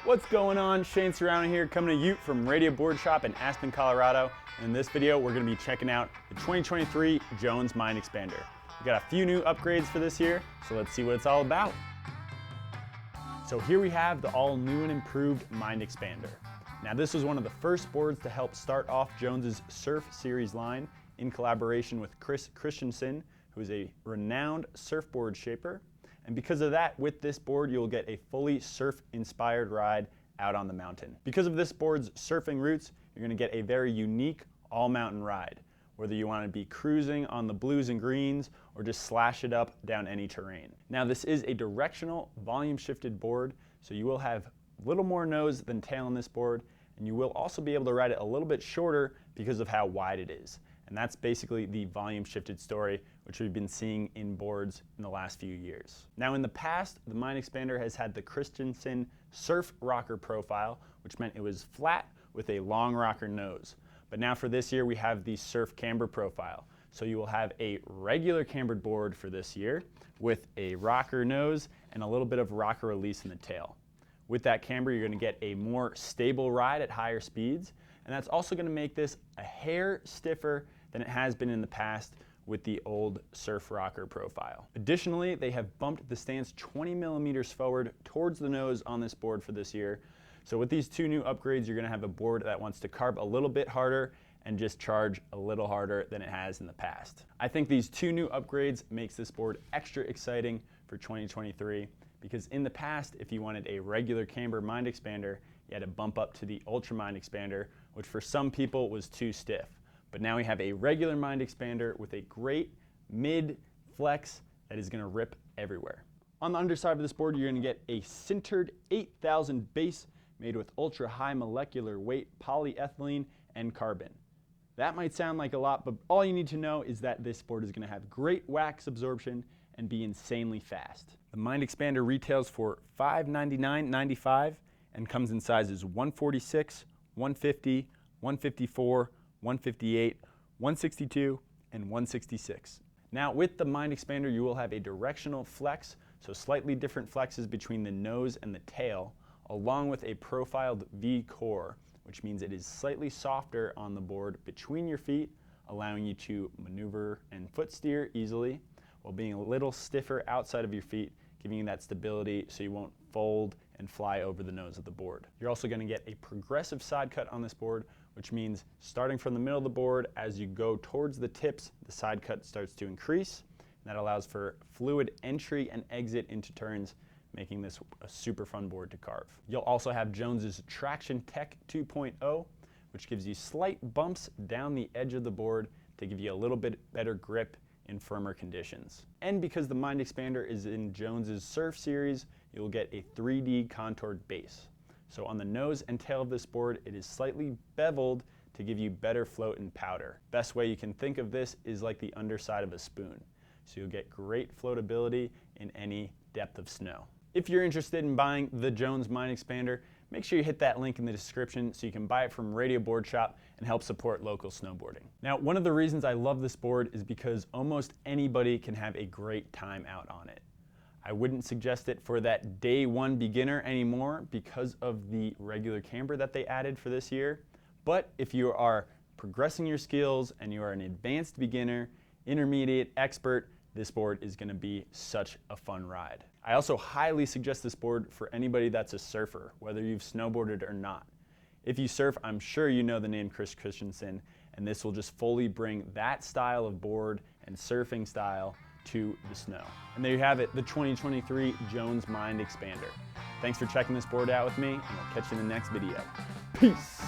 What's going on? Shane Serrano here, coming to you from Boardshop in Aspen, Colorado. In this video, we're going to be checking out the 2023 Jones Mind Expander. We got a few new upgrades for this year, so let's see what it's all about. So here we have the all new and improved Mind Expander. Now this was one of the first boards to help start off Jones's Surf Series line in collaboration with Chris Christensen, who is a renowned surfboard shaper. And because of that, with this board, you'll get a fully surf-inspired ride out on the mountain. Because of this board's surfing roots, you're going to get a very unique all-mountain ride, whether you want to be cruising on the blues and greens or just slash it up down any terrain. Now this is a directional, volume-shifted board, so you will have a little more nose than tail on this board, and you will also be able to ride it a little bit shorter because of how wide it is. And that's basically the volume shifted story, which we've been seeing in boards in the last few years. Now in the past, the Mind Expander has had the Christensen surf rocker profile, which meant it was flat with a long rocker nose. But now for this year, we have the surf camber profile. So you will have a regular cambered board for this year with a rocker nose and a little bit of rocker release in the tail. With that camber, you're going to get a more stable ride at higher speeds, and that's also going to make this a hair stiffer than it has been in the past with the old surf rocker profile. Additionally, they have bumped the stance 20 millimeters forward towards the nose on this board for this year. So with these two new upgrades, you're going to have a board that wants to carve a little bit harder and just charge a little harder than it has in the past. I think these two new upgrades makes this board extra exciting for 2023, because in the past, if you wanted a regular camber Mind Expander, you had to bump up to the Ultra Mind Expander, which for some people was too stiff. But now we have a regular Mind Expander with a great mid flex that is going to rip everywhere. On the underside of this board, you're going to get a sintered 8000 base made with ultra high molecular weight polyethylene and carbon. That might sound like a lot, but all you need to know is that this board is going to have great wax absorption and be insanely fast. The Mind Expander retails for $599.95 and comes in sizes 146, 150, 154, 158, 162, and 166. Now with the Mind Expander, you will have a directional flex, so slightly different flexes between the nose and the tail, along with a profiled V core, which means it is slightly softer on the board between your feet, allowing you to maneuver and foot steer easily, while being a little stiffer outside of your feet, giving you that stability so you won't fold and fly over the nose of the board. You're also going to get a progressive side cut on this board, which means starting from the middle of the board, as you go towards the tips, the side cut starts to increase. And that allows for fluid entry and exit into turns, making this a super fun board to carve. You'll also have Jones's Traction Tech 2.0, which gives you slight bumps down the edge of the board to give you a little bit better grip in firmer conditions. And because the Mind Expander is in Jones's Surf Series, you'll get a 3D contoured base. So on the nose and tail of this board, it is slightly beveled to give you better float and powder. Best way you can think of this is like the underside of a spoon. So you'll get great floatability in any depth of snow. If you're interested in buying the Jones Mind Expander, make sure you hit that link in the description so you can buy it from Boardshop and help support local snowboarding. Now, one of the reasons I love this board is because almost anybody can have a great time out on it. I wouldn't suggest it for that day one beginner anymore because of the regular camber that they added for this year. But if you are progressing your skills and you are an advanced beginner, intermediate, expert, this board is going to be such a fun ride. I also highly suggest this board for anybody that's a surfer, whether you've snowboarded or not. If you surf, I'm sure you know the name Chris Christensen, and this will just fully bring that style of board and surfing style to the snow. And there you have it, the 2023 Jones Mind Expander. Thanks for checking this board out with me, and I'll catch you in the next video. Peace!